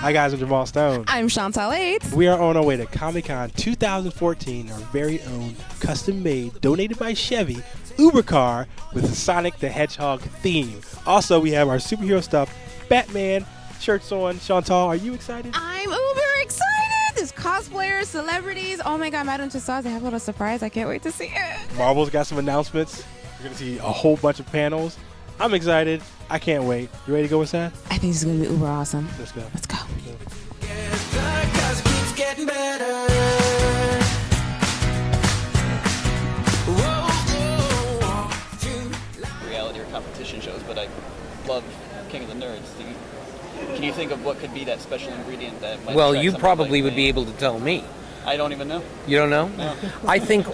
Hi guys, I'm Jamal Stone. I'm Chantal Aids. We are on our way to Comic-Con 2014, our very own custom-made, donated by Chevy, Uber car with a Sonic the Hedgehog theme. Also, we have our superhero stuff, Batman shirts on. Chantal, are you excited? I'm uber excited. There's cosplayers, celebrities. Oh my God, Madame Tussauds, they have a little surprise. I can't wait to see it. Marvel's got some announcements. You're going to see a whole bunch of panels. I'm excited. I can't wait. You ready to go inside? I think it's going to be uber awesome. Let's go. Let's go. Reality or competition shows, but I love King of the Nerds. Can you think of what could be that special ingredient that might Well, attract you somebody probably like would me? be able to tell me. I don't even know. You don't know? No. I think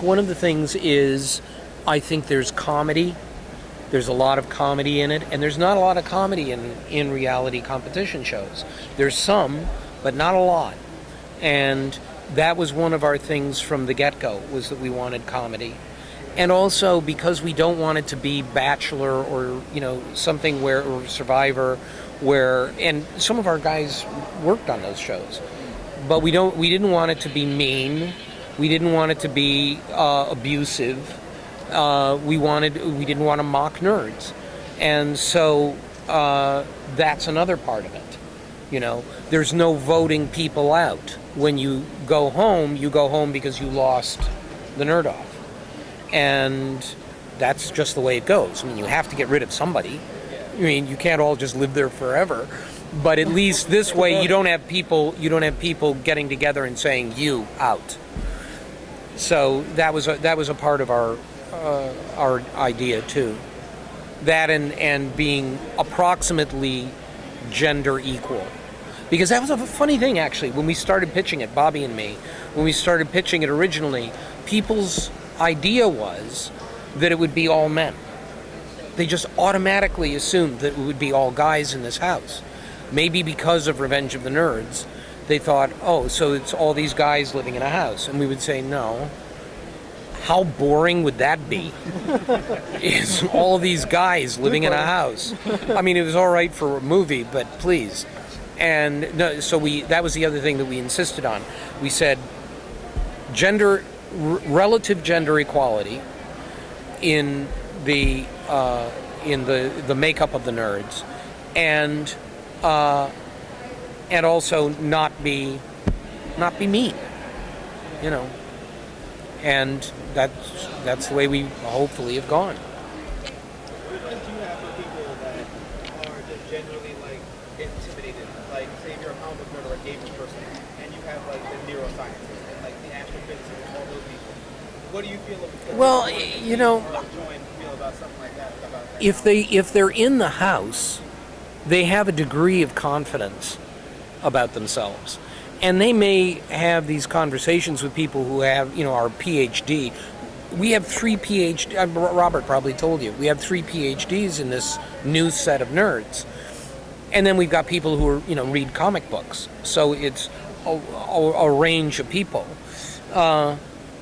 one of the things is I think there's comedy. There's a lot of comedy in it, and there's not a lot of comedy in reality competition shows. There's some, but not a lot. And that was one of our things from the get-go, was that we wanted comedy. And also because we don't want it to be Bachelor or, something where, or Survivor, where, and some of our guys worked on those shows. But we didn't want it to be mean. We didn't want it to be abusive. We didn't want to mock nerds. And so that's another part of it. There's no voting people out. When you go home because you lost the nerd off. And that's just the way it goes. I mean, you have to get rid of somebody. I mean, you can't all just live there forever. But at least this way, you don't have people getting together and saying you out. So that was a part of our idea too. That and being approximately gender equal. Because that was a funny thing, actually, when we started pitching it, Bobby and me, when we started pitching it originally, people's idea was that it would be all men. They just automatically assumed that it would be all guys in this house. Maybe because of Revenge of the Nerds, they thought, oh, so it's all these guys living in a house. And we would say, no. How boring would that be? Is all these guys living in a house? I mean, it was all right for a movie, but please. And no, so that was the other thing that we insisted on. We said relative gender equality in the makeup of the nerds, and also not be mean, and that's the way we hopefully have gone. What advice do you have for people that are just genuinely intimidated? Like, say if you're a comic book nerd or a gaming person, and you have the neuroscientists and the astrophysicists and all those people. What do you feel about? Well, feel about something like that? About that? If they're in the house, they have a degree of confidence about themselves. And they may have these conversations with people who have, our PhD. We have 3 PhD. Robert probably told you. We have 3 PhDs in this new set of nerds. And then we've got people who are, read comic books. So it's a range of people.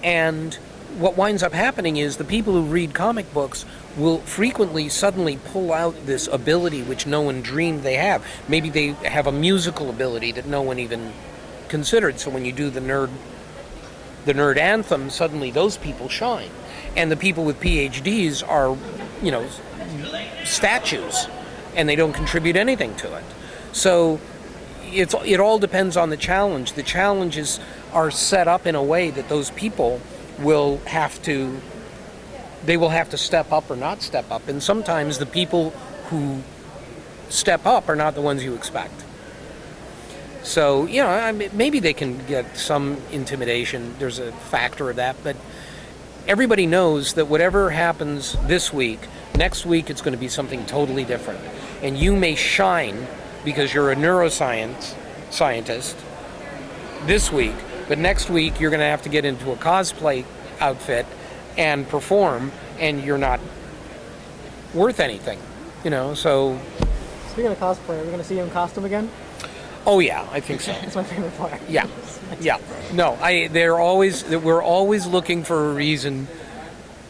And what winds up happening is the people who read comic books will frequently suddenly pull out this ability which no one dreamed they have. Maybe they have a musical ability that no one even considered. So when you do the nerd anthem, suddenly those people shine. And the people with PhDs are, statues, and they don't contribute anything to it. So it all depends on the challenge. The challenges are set up in a way that those people will have to step up or not step up. And sometimes the people who step up are not the ones you expect. So, maybe they can get some intimidation. There's a factor of that. But everybody knows that whatever happens this week, next week it's going to be something totally different. And you may shine because you're a scientist this week, but next week you're going to have to get into a cosplay outfit and perform, and you're not worth anything, so... Speaking of cosplay, are we going to see you in costume again? Oh yeah, I think so. That's my favorite part. Yeah. No, we're always looking for a reason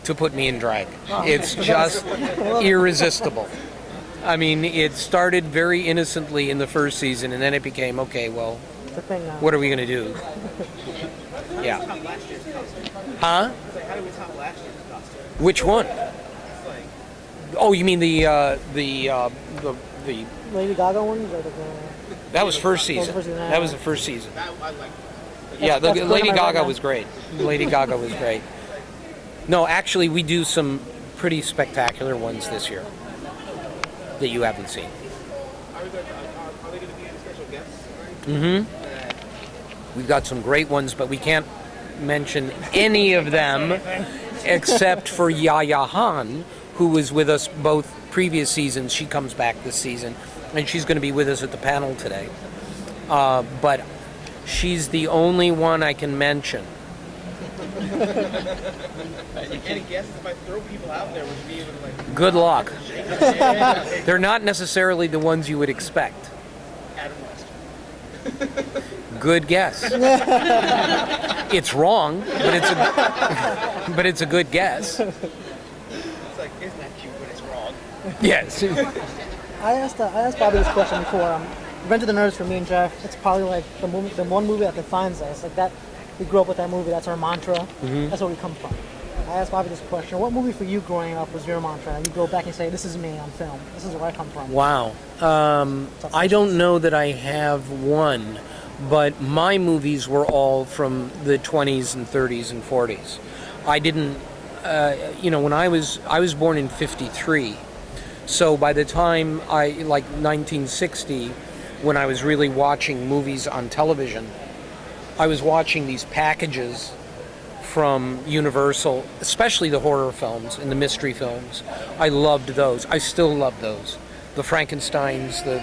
to put me in drag. It's just irresistible. I mean, it started very innocently in the first season, and then it became, okay, well, It's a thing now. what are we going to do? Yeah. Top last year's costume. Huh? It's like, how do we top last year's costume? Which one? It's like, Oh, you mean the Lady Gaga one? that was first That was season. first season, That was the first season. that I like. Yeah, That's Lady one of my Gaga right was great. Lady Gaga was great. No, actually, we do some pretty spectacular ones this year that you haven't seen. Are they going to be any special guests? Mm-hmm. We've got some great ones, but we can't mention any of them except for Yaya Han, who was with us both previous seasons. She comes back this season, and she's going to be with us at the panel today. But she's the only one I can mention. Any guesses? If I throw people out there, would you be able to like Good luck. They're not necessarily the ones you would expect. Adam West? Good guess. It's wrong, but it's a good guess. It's like, isn't that cute when it's wrong? Yes. I asked Bobby this question before. Revenge of the Nerds for me and Jeff. It's probably like the one movie that defines us. Like that, we grew up with that movie. That's our mantra. Mm-hmm. That's where we come from. I asked Bobby this question: what movie for you growing up was your mantra? And you go back and say, "This is me on film. This is where I come from." Wow. I don't know that I have one, but my movies were all from the 20s and 30s and 40s. I didn't, when I was born in 53, so by the time like 1960, when I was really watching movies on television, I was watching these packages from Universal, especially the horror films and the mystery films. I loved those. I still love those. The Frankensteins, the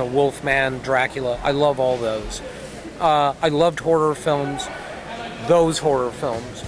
Wolfman, Dracula. I love all those. I loved horror films. Those horror films.